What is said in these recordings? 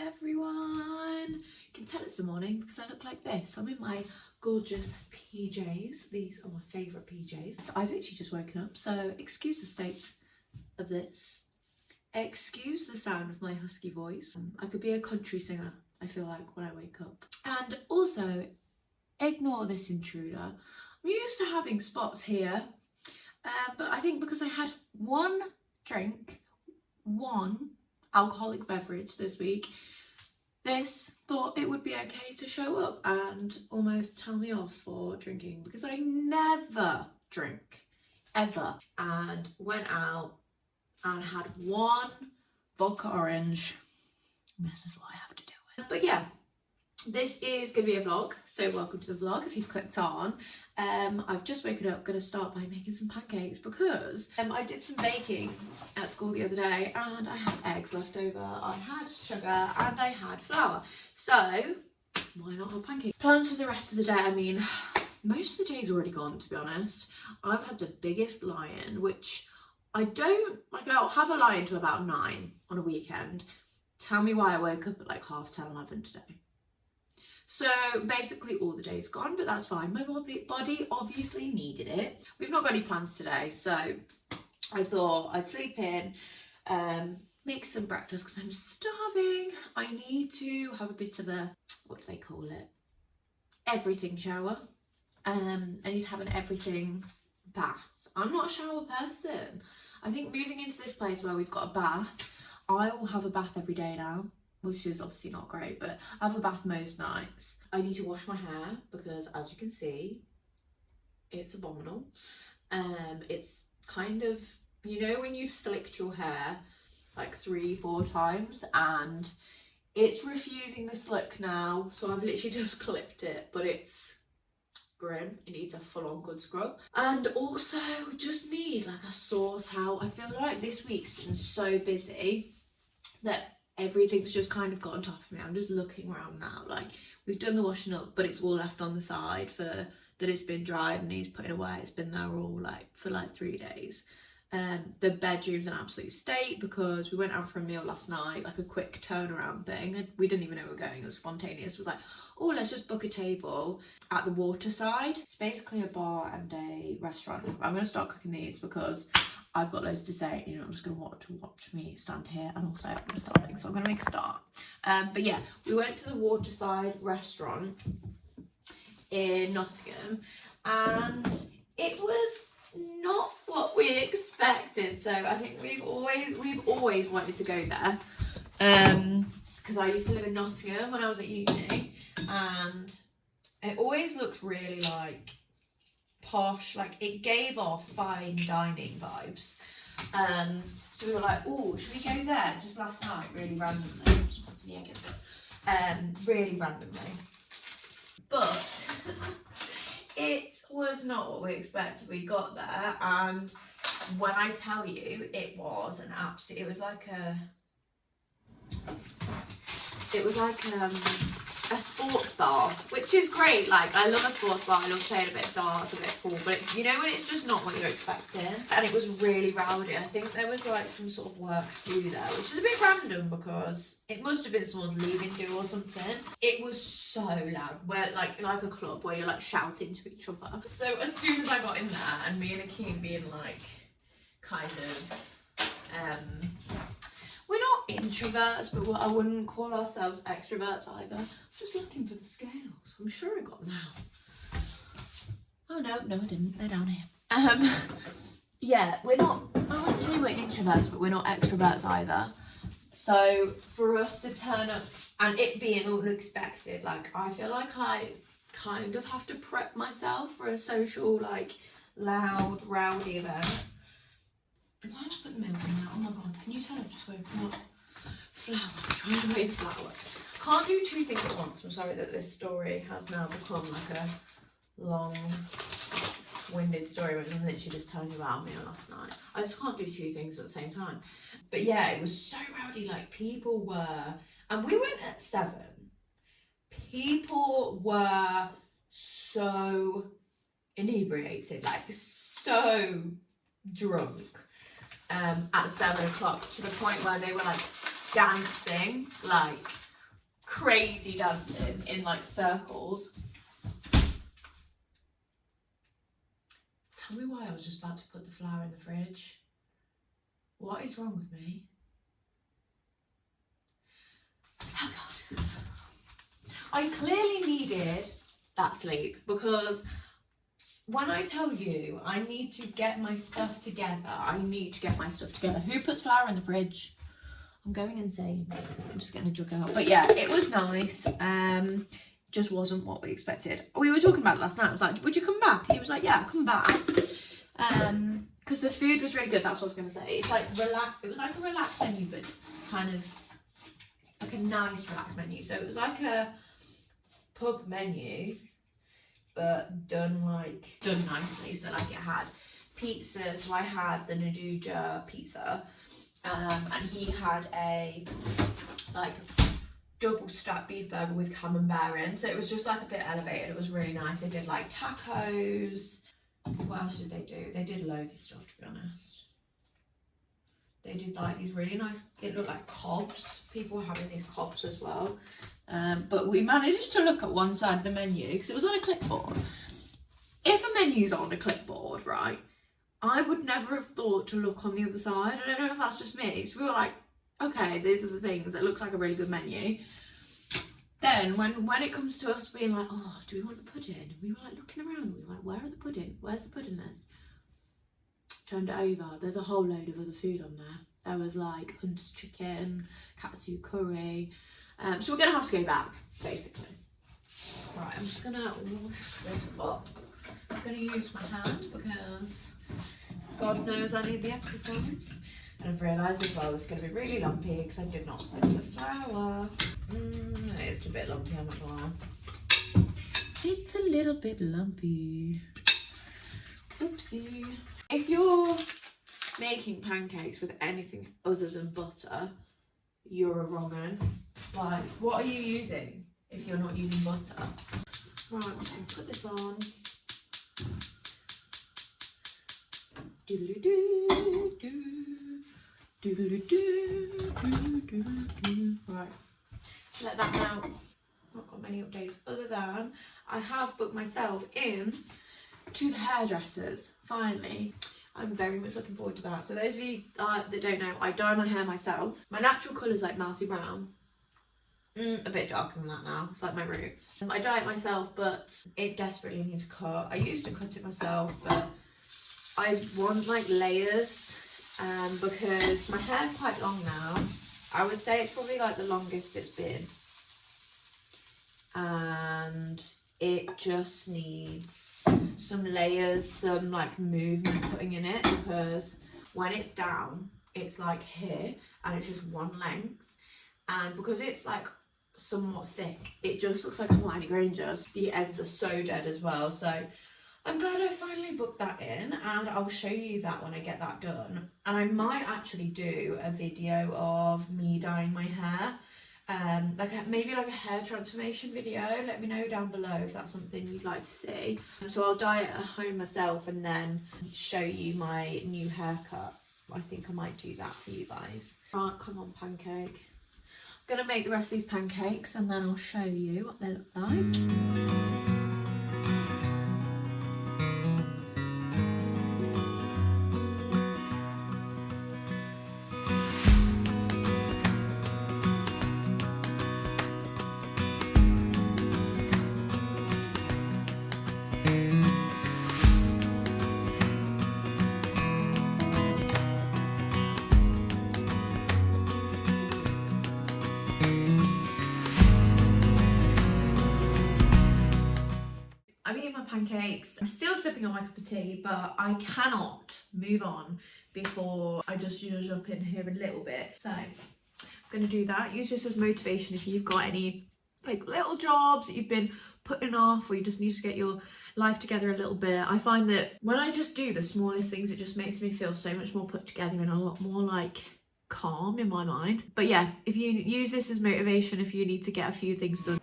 everyone. You can tell it's the morning because I look like this. I'm in my gorgeous PJs. These are my favourite PJs. So I've literally just woken up, so excuse the state of this. Excuse the sound of my husky voice. I could be a country singer, I feel like, when I wake up. And also, ignore this intruder. I'm used to having spots here, but I think because I had one alcoholic beverage this week, this thought it would be okay to show up and almost tell me off for drinking, because I never drink, ever. And went out and had one vodka orange. This is what I have to do it. But yeah, this is going to be a vlog, so welcome to the vlog if you've clicked on. I've just woken up, going to start by making some pancakes because I did some baking at school the other day and I had eggs left over, I had sugar and I had flour, so why not have pancakes? Plans for the rest of the day, I mean, most of the day's already gone, to be honest. I've had the biggest lie-in, which I don't, like, I'll have a lie-in till about 9 on a weekend. Tell me why I woke up at like 10:30, 11 today. So basically all the day's gone, but that's fine. My body obviously needed it. We've not got any plans today, so I thought I'd sleep in, make some breakfast because I'm starving. I need to have a bit of a, what do they call it? Everything shower. I need to have an everything bath. I'm not a shower person. I think moving into this place where we've got a bath, I will have a bath every day now, which is obviously not great, but I have a bath most nights. I need to wash my hair because, as you can see, it's abominable. It's kind of, you know when you've slicked your hair like 3-4 times and it's refusing the slick now, so I've literally just clipped it, but it's grim. It needs a full-on good scrub. And also just need like a sort out. I feel like this week's been so busy that everything's just kind of got on top of me. I'm just looking around now, like we've done the washing up, but it's all left on the side for that it's been dried and needs putting away. It's been there all like for like 3 days. The bedroom's an absolute state because we went out for a meal last night, like a quick turnaround thing, and we didn't even know we were going. It was spontaneous. It was like, oh, let's just book a table at the waterside. It's basically a bar and a restaurant. I'm going to start cooking these because I've got loads to say. You know, I'm just going to watch me stand here, and also I'm starting, so I'm going to make a start. But yeah, we went to the waterside restaurant in Nottingham, and it was not what we expected. So I think we've always wanted to go there, because I used to live in Nottingham when I was at uni, and it always looked really like posh, like it gave off fine dining vibes. So we were like, oh, should we go there? Just last night, really randomly. Really randomly, but it was not what we expected. We got there, and when I tell you, it was an absolute, it was like a sports bar, which is great. Like, I love a sports bar, I love playing a bit of darts, a bit of pool, but it's, you know when it's just not what you're expecting. And it was really rowdy. I think there was like some sort of works to do there, which is a bit random because it must have been someone's leaving do or something. It was so loud, where like a club where you're like shouting to each other. So as soon as I got in there, and me and Akeem being like kind of we're not introverts, but I wouldn't call ourselves extroverts either. I'm just looking for the scales. I'm sure I got them out. Oh no, I didn't. They're down here. Yeah, we're not, I wouldn't say we're introverts, but we're not extroverts either. So for us to turn up and it being unexpected, like I feel like I kind of have to prep myself for a social, like loud, rowdy event. Why not put the milk in now? Oh my god, can you tell I've just woken up? Flour, trying to make flour. Can't do 2 things at once. I'm sorry that this story has now become like a long-winded story when I'm literally just telling you about me last night. I just can't do 2 things at the same time. But yeah, it was so rowdy, like people were, and we went at 7. People were so inebriated, like so drunk. At 7 o'clock, to the point where they were like dancing like crazy dancing in like circles. Tell me why I was just about to put the flour in the fridge. What is wrong with me? Oh God. I clearly needed that sleep, because when I tell you I need to get my stuff together, I need to get my stuff together. Who puts flour in the fridge? I'm going insane. I'm just getting a jug out. But yeah, it was nice. Just wasn't what we expected. We were talking about it last night. I was like, would you come back? And he was like, yeah, come back. Because the food was really good. That's what I was going to say. It's like it was like a relaxed menu, but kind of like a nice relaxed menu. So it was like a pub menu, but done nicely. So like it had pizza. So I had the Naduja pizza, and he had a like double stacked beef burger with camembert in. So it was just like a bit elevated. It was really nice. They did like tacos. What else did they do? They did loads of stuff, to be honest. They did like these really nice, it looked like cobs. People were having these cobs as well. But we managed to look at one side of the menu because it was on a clipboard. If a menu's on a clipboard, right, I would never have thought to look on the other side. I don't know if that's just me. So we were like, okay, these are the things. It looks like a really good menu. Then when it comes to us being like, oh, do we want the pudding? We were like looking around. We were like, where are the pudding? Where's the pudding list? Turned it over. There's a whole load of other food on there. There was like Hunt's chicken, katsu curry. So we're going to have to go back, basically. Right, I'm just going to wash this up. I'm going to use my hand because God knows I need the exercise. And I've realised as well it's going to be really lumpy because I did not set the flour. It's a bit lumpy, I'm not gonna lie. It's a little bit lumpy. Oopsie. If you're making pancakes with anything other than butter, you're a wrong un. Like, what are you using if you're not using butter? Right, I'm just going to put this on. Right, let that melt. Not got many updates other than I have booked myself in to the hairdressers finally. I'm very much looking forward to that. So those of you that don't know, I dye my hair myself. My natural colour is like mousy brown. A bit darker than that now. It's like my roots. I dye it myself, but it desperately needs a cut. I used to cut it myself, but I want like layers, because my hair's quite long now. I would say it's probably like the longest it's been. And it just needs some layers, some like movement putting in it, because when it's down, it's like here and it's just one length. And because it's like somewhat thick, it just looks like a Hermione Granger. The ends are so dead as well. So I'm glad I finally booked that in, and I'll show you that when I get that done. And I might actually do a video of me dyeing my hair, maybe like a hair transformation video. Let me know down below if that's something you'd like to see. So I'll dye it at home myself and then show you my new haircut. I think I might do that for you guys. Right, come on, pancake. I'm gonna make the rest of these pancakes and then I'll show you what they look like. Pancakes. I'm still sipping on my cup of tea, but I cannot move on before I just zhuzh up in here a little bit. So I'm going to do that. Use this as motivation if you've got any like little jobs that you've been putting off, or you just need to get your life together a little bit. I find that when I just do the smallest things, it just makes me feel so much more put together and a lot more like calm in my mind. But yeah, if you use this as motivation, if you need to get a few things done.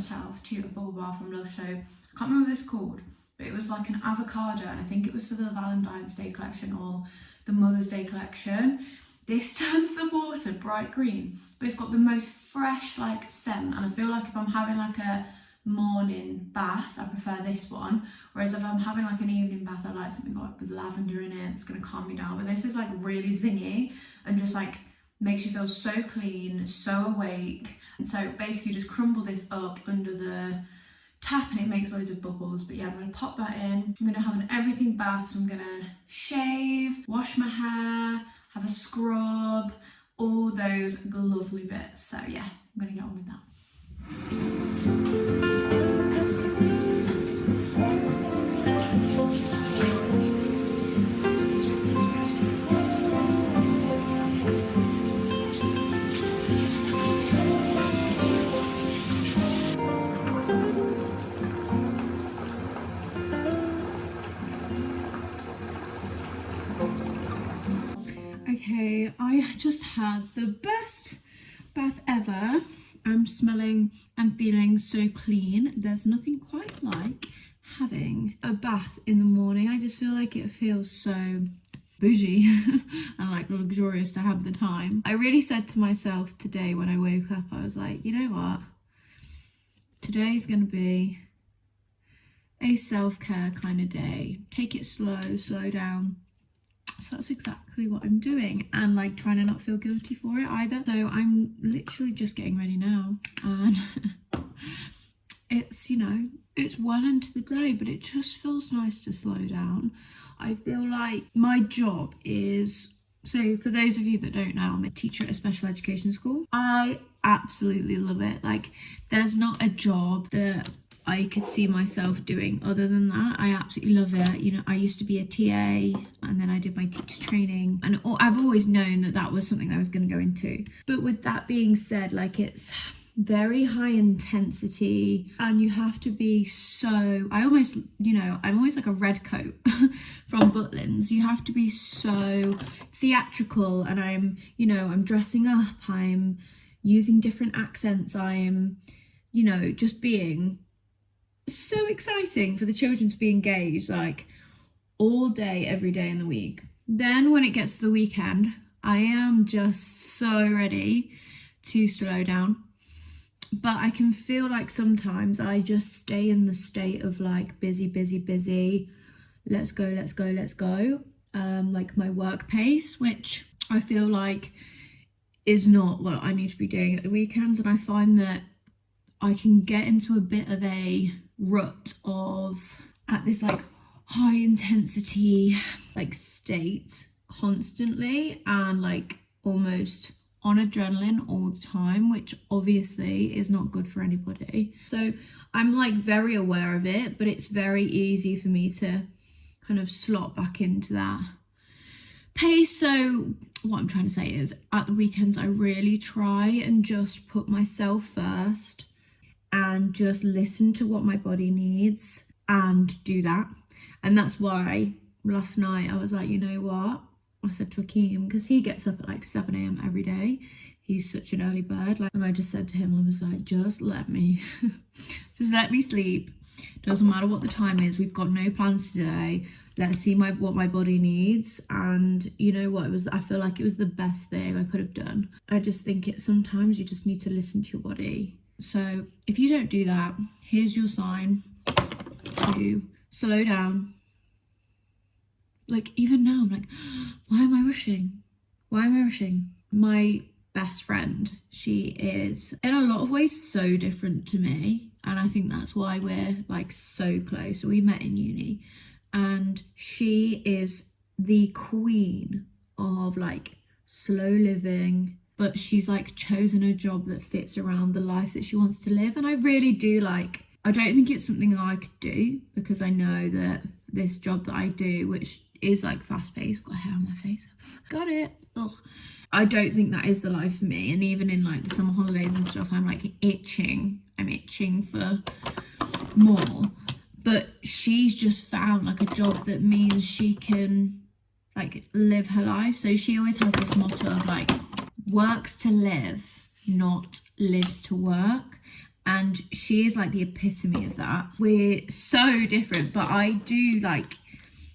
myself to a bubble bar from Lush. So I can't remember what it's called, but it was like an avocado, and I think it was for the Valentine's Day collection or the Mother's Day collection. This turns the water bright green, but it's got the most fresh like scent, and I feel like if I'm having like a morning bath, I prefer this one, whereas if I'm having like an evening bath, I like something like with lavender in it. It's going to calm me down. But this is like really zingy and just like makes you feel so clean, so awake. And so basically just crumble this up under the tap and it makes loads of bubbles. But yeah, I'm going to pop that in. I'm going to have an everything bath, so I'm going to shave, wash my hair, have a scrub, all those lovely bits. So yeah, I'm going to get on with that. Okay, I just had the best bath ever. I'm smelling and feeling so clean. There's nothing quite like having a bath in the morning. I just feel like it feels so bougie and like luxurious to have the time. I really said to myself today when I woke up, I was like, you know what? Today's gonna be a self-care kind of day. Take it slow down. So that's exactly what I'm doing, and like trying to not feel guilty for it either. So I'm literally just getting ready now, and it's, you know, it's well into the day, but it just feels nice to slow down. I feel like my job is, so for those of you that don't know, I'm a teacher at a special education school. I absolutely love it. Like there's not a job that I could see myself doing other than that. I absolutely love it. You know, I used to be a TA and then I did my teacher training, and I've always known that that was something I was going to go into. But with that being said, like it's very high intensity and you have to be so, I almost, you know, I'm always like a red coat from Butlins. You have to be so theatrical, and I'm, you know, I'm dressing up, I'm using different accents, I'm, you know, just being so exciting for the children to be engaged like all day, every day in the week. Then when it gets to the weekend, I am just so ready to slow down. But I can feel like sometimes I just stay in the state of like busy, let's go, like my work pace, which I feel like is not what I need to be doing at the weekends. And I find that I can get into a bit of a rut of at this like high intensity like state constantly, and like almost on adrenaline all the time, which obviously is not good for anybody. So I'm like very aware of it, but it's very easy for me to kind of slot back into that pace. So what I'm trying to say is at the weekends I really try and just put myself first and just listen to what my body needs and do that. And that's why last night I was like, you know what, I said to Akeem, because he gets up at like 7 a.m. every day, he's such an early bird, like, and I just said to him, I was like, just let me just let me sleep. Doesn't matter what the time is, we've got no plans today, let's see what my body needs. And you know what, I feel like it was the best thing I could have done. I just think sometimes you just need to listen to your body. So if you don't do that, here's your sign to slow down. Like even now I'm like, why am I rushing? My best friend, she is in a lot of ways so different to me, and I think that's why we're like so close. We met in uni, and she is the queen of like slow living, but she's like chosen a job that fits around the life that she wants to live. And I really do like, I don't think it's something I could do, because I know that this job that I do, which is like fast paced, got hair on my face, got it, ugh, I don't think that is the life for me. And even in like the summer holidays and stuff, I'm like itching for more. But she's just found like a job that means she can like live her life. So she always has this motto of like, works to live, not lives to work. and she is like the epitome of that. We're so different, but I do like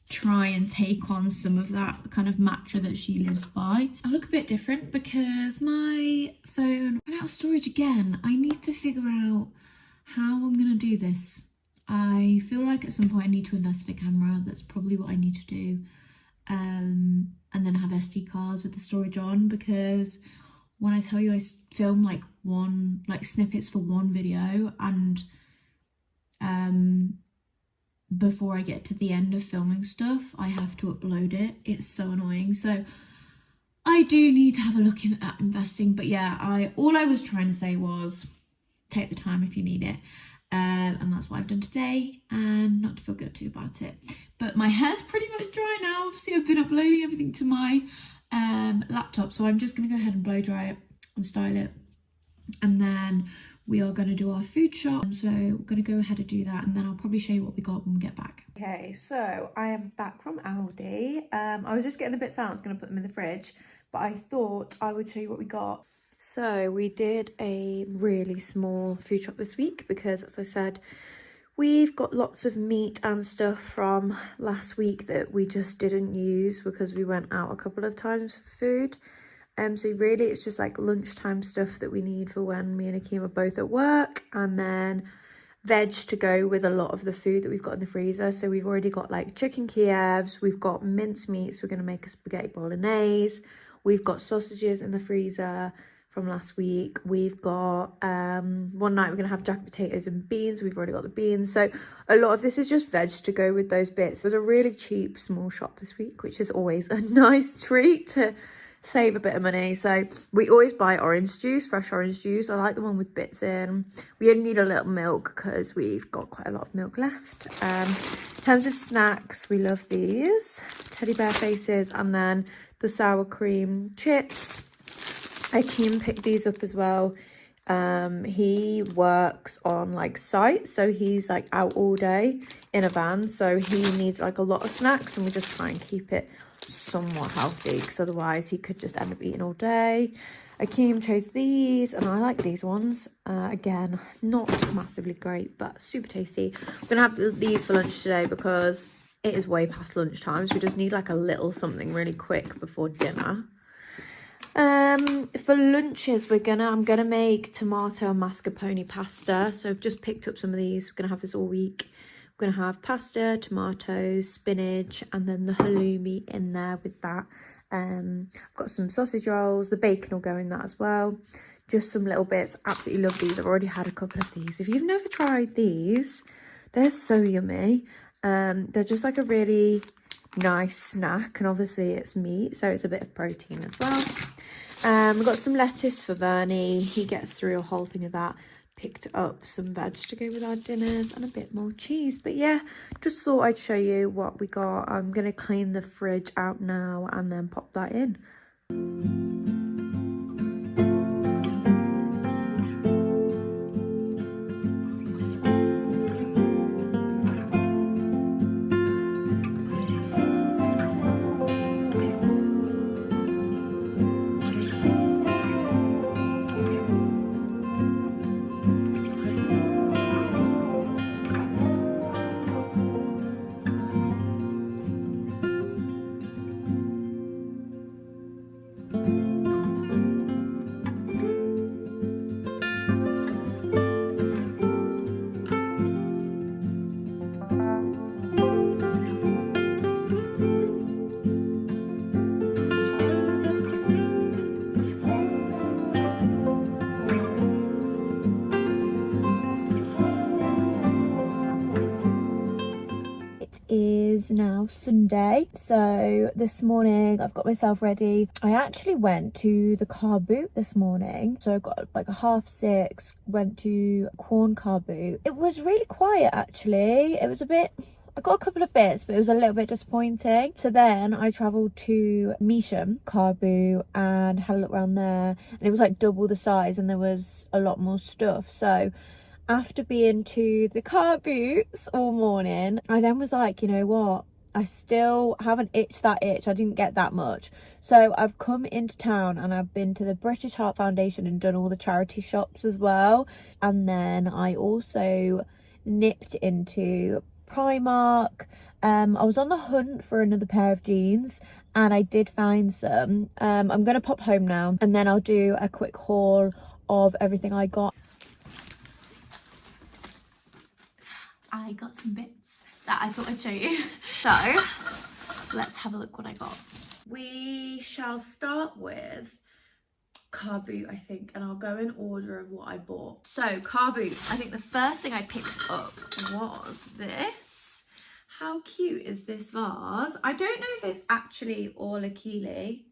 try and take on some of that kind of mantra that she lives by. I look a bit different because my phone ran out of storage again. I need to figure out how I'm gonna do this. I feel like at some point I need to invest in a camera. That's probably what I need to do. And then have SD cards with the storage on, because when I tell you I film like snippets for one video, and before I get to the end of filming stuff I have to upload it. It's so annoying. So I do need to have a look at investing. But yeah, all I was trying to say was take the time if you need it. And that's what I've done today, and not to feel guilty about it. But my hair's pretty much dry now. Obviously I've been uploading everything to my laptop, so I'm just going to go ahead and blow dry it and style it, and then we are going to do our food shop. So we're going to go ahead and do that, and then I'll probably show you what we got when we get back. Okay, so I am back from Aldi. I was just getting the bits out. I was going to put them in the fridge, but I thought I would show you what we got. So we did a really small food shop this week because, as I said, we've got lots of meat and stuff from last week that we just didn't use because we went out a couple of times for food. So really it's just like lunchtime stuff that we need for when me and Akeem are both at work, and then veg to go with a lot of the food that we've got in the freezer. So we've already got like chicken Kievs, we've got minced meats, we're going to make a spaghetti bolognese, we've got sausages in the freezer from last week. We've got one night we're gonna have jacket potatoes and beans. We've already got the beans, so a lot of this is just veg to go with those bits. It was a really cheap small shop this week, which is always a nice treat to save a bit of money. So we always buy orange juice, fresh orange juice. I like the one with bits in. We only need a little milk because we've got quite a lot of milk left. In terms of snacks, we love these teddy bear faces, and then the sour cream chips. Akeem picked these up as well. He works on like site, so he's like out all day in a van, so he needs like a lot of snacks, and we just try and keep it somewhat healthy because otherwise he could just end up eating all day. Akeem chose these, and I like these ones. Again, not massively great, but super tasty. I'm gonna have these for lunch today because it is way past lunchtime, so we just need like a little something really quick before dinner. For lunches I'm gonna make tomato and mascarpone pasta. So I've just picked up some of these. We're gonna have this all week. We're gonna have pasta, tomatoes, spinach, and then the halloumi in there with that. I've got some sausage rolls, the bacon will go in that as well. Just some little bits. Absolutely love these. I've already had a couple of these. If you've never tried these, they're so yummy. They're just like a really nice snack, and obviously it's meat, so it's a bit of protein as well. We've got some lettuce for Bernie. He gets through a whole thing of that. Picked up some veg to go with our dinners and a bit more cheese. But yeah, just thought I'd show you what we got. I'm gonna clean the fridge out now and then pop that in. Is now Sunday, so this morning I've got myself ready. I actually went to the car boot this morning, so I got like a 6:30, went to corn car boot. It was really quiet actually. It was a bit, I got a couple of bits, but it was a little bit disappointing. So then I travelled to Measham car boot and had a look around there, and it was like double the size and there was a lot more stuff. So after being to the car boots all morning, I then was like, you know what, I still haven't itched that itch. I didn't get that much. So I've come into town and I've been to the British Heart Foundation and done all the charity shops as well. And then I also nipped into Primark. I was on the hunt for another pair of jeans and I did find some. I'm gonna pop home now and then I'll do a quick haul of everything I got. I got some bits that I thought I'd show you. So let's have a look what I got. We shall start with car boot, I think, and I'll go in order of what I bought. So car boot, I think the first thing I picked up was this. How cute is this vase? I don't know if it's actually Orla Keeley.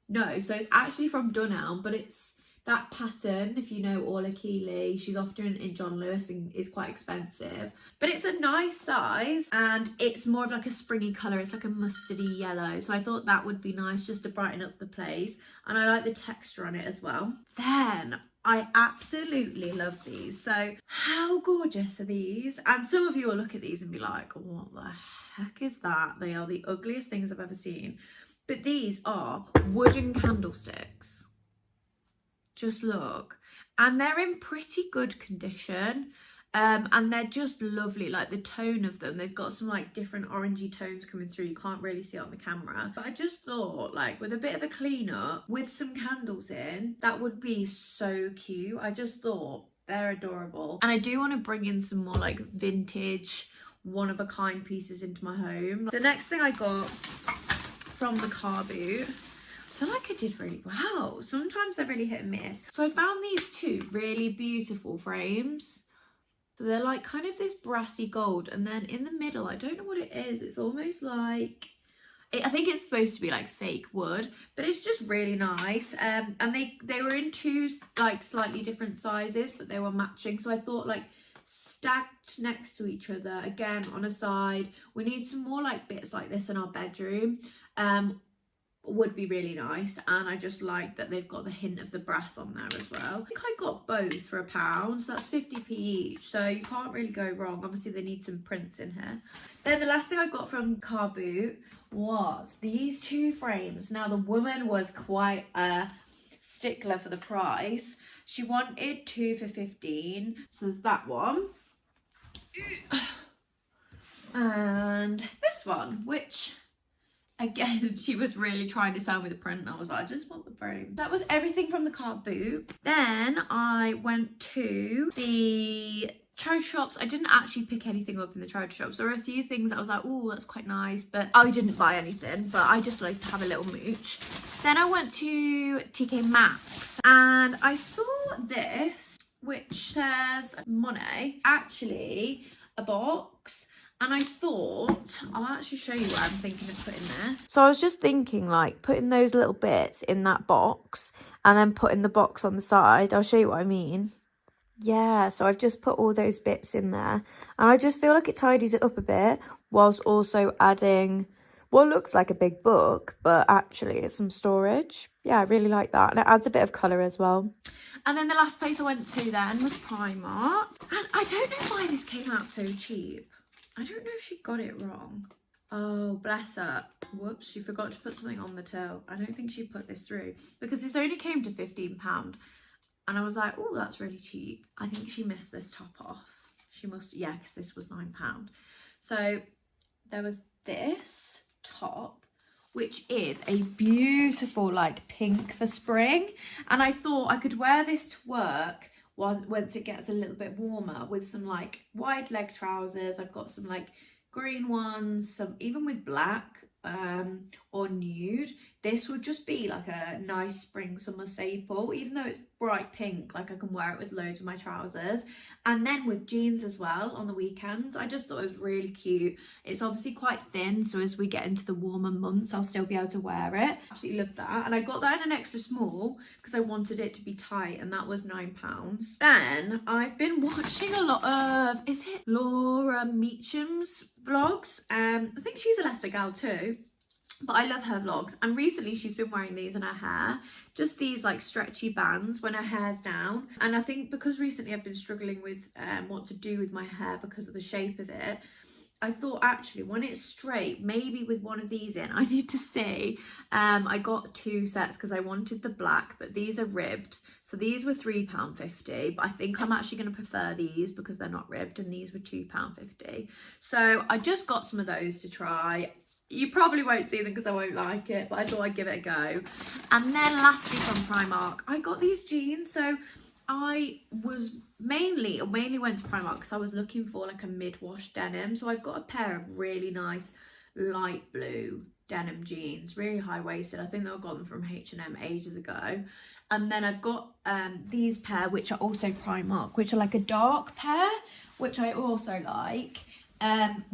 No, so it's actually from Dunelm, but it's that pattern, if you know Orla Keeley. She's often in John Lewis and is quite expensive. But it's a nice size and it's more of like a springy colour. It's like a mustardy yellow. So I thought that would be nice just to brighten up the place. And I like the texture on it as well. Then I absolutely love these. So how gorgeous are these? And some of you will look at these and be like, what the heck is that? They are the ugliest things I've ever seen. But these are wooden candlesticks. Just look, and they're in pretty good condition, and they're just lovely. Like the tone of them, they've got some like different orangey tones coming through. You can't really see it on the camera, but I just thought like with a bit of a clean up with some candles in, that would be so cute. I just thought they're adorable, and I do want to bring in some more like vintage one of a kind pieces into my home. The next thing I got from the car boot, I feel like I did really well. Sometimes they're really hit and miss. So I found these two really beautiful frames. So they're like kind of this brassy gold, and then in the middle, I don't know what it is. It's almost like, I think it's supposed to be like fake wood, but it's just really nice. And they were in two like slightly different sizes, but they were matching. So I thought like stacked next to each other, again on a side. We need some more like bits like this in our bedroom. Would be really nice, and I just like that they've got the hint of the brass on there as well. I think I got both for £1, so that's 50p each, so you can't really go wrong. Obviously they need some prints in here. Then the last thing I got from Car Boot was these two frames. Now the woman was quite a stickler for the price. She wanted 2 for 15, so there's that one and this one, which again, she was really trying to sell me the print and I was like, I just want the frame. That was everything from the Car Boot. Then I went to the charity shops. I didn't actually pick anything up in the charity shops. There were a few things that I was like, oh, that's quite nice, but I didn't buy anything, but I just like to have a little mooch. Then I went to TK Maxx and I saw this, which says Monet, actually a box. And I thought, I'll actually show you what I'm thinking of putting there. So I was just thinking like putting those little bits in that box and then putting the box on the side. I'll show you what I mean. Yeah, so I've just put all those bits in there. And I just feel like it tidies it up a bit whilst also adding what looks like a big book, but actually it's some storage. Yeah, I really like that. And it adds a bit of colour as well. And then the last place I went to then was Primark. And I don't know why this came out so cheap. I don't know if she got it wrong. Oh, bless her. Whoops, she forgot to put something on the till. I don't think she put this through because this only came to £15. And I was like, oh, that's really cheap. I think she missed this top off. She must, yeah, because this was £9. So there was this top, which is a beautiful like pink for spring. And I thought I could wear this to work once it gets a little bit warmer with some like wide leg trousers. I've got some like green ones, some even with black or nude. This would just be like a nice spring summer staple, even though it's bright pink. Like I can wear it with loads of my trousers and then with jeans as well on the weekends. I just thought it was really cute. It's obviously quite thin, so as we get into the warmer months I'll still be able to wear it. Absolutely love that. And I got that in an extra small because I wanted it to be tight, and that was £9. Then I've been watching a lot of, is it Laura Meacham's vlogs? I think she's a Leicester gal too, but I love her vlogs. And recently she's been wearing these in her hair, just these like stretchy bands when her hair's down. And I think because recently I've been struggling with what to do with my hair because of the shape of it, I thought actually when it's straight, maybe with one of these in, I need to see. I got 2 sets because I wanted the black, but these are ribbed. So these were £3.50, but I think I'm actually going to prefer these because they're not ribbed, and these were £2.50. So I just got some of those to try. You probably won't see them because I won't like it, but I thought I'd give it a go. And then lastly from Primark, I got these jeans. So I mainly went to Primark because I was looking for like a mid-wash denim. So I've got a pair of really nice light blue denim jeans, really high-waisted. I think I got them from H&M ages ago. And then I've got these pair, which are also Primark, which are like a dark pair, which I also like,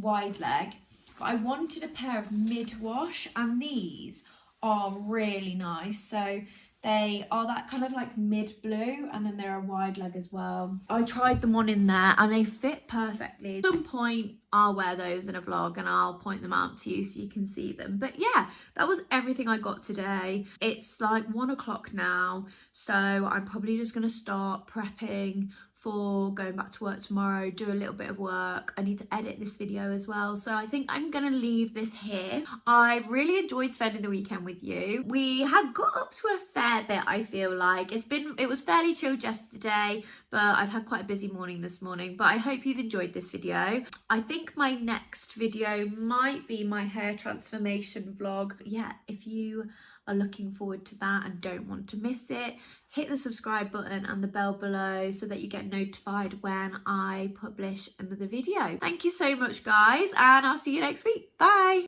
wide leg. But I wanted a pair of mid-wash, and these are really nice. So they are that kind of like mid-blue, and then they're a wide leg as well. I tried them on in there and they fit perfectly. At some point I'll wear those in a vlog and I'll point them out to you so you can see them. But yeah, that was everything I got today. It's like 1 o'clock now, so I'm probably just going to start prepping for going back to work tomorrow, do a little bit of work. I need to edit this video as well, so I think I'm gonna leave this here. I've really enjoyed spending the weekend with you. We have got up to a fair bit, I feel like. It was fairly chilled yesterday, but I've had quite a busy morning this morning. But I hope you've enjoyed this video. I think my next video might be my hair transformation vlog. Yeah, if you are looking forward to that and don't want to miss it, hit the subscribe button and the bell below so that you get notified when I publish another video. Thank you so much, guys, and I'll see you next week. Bye.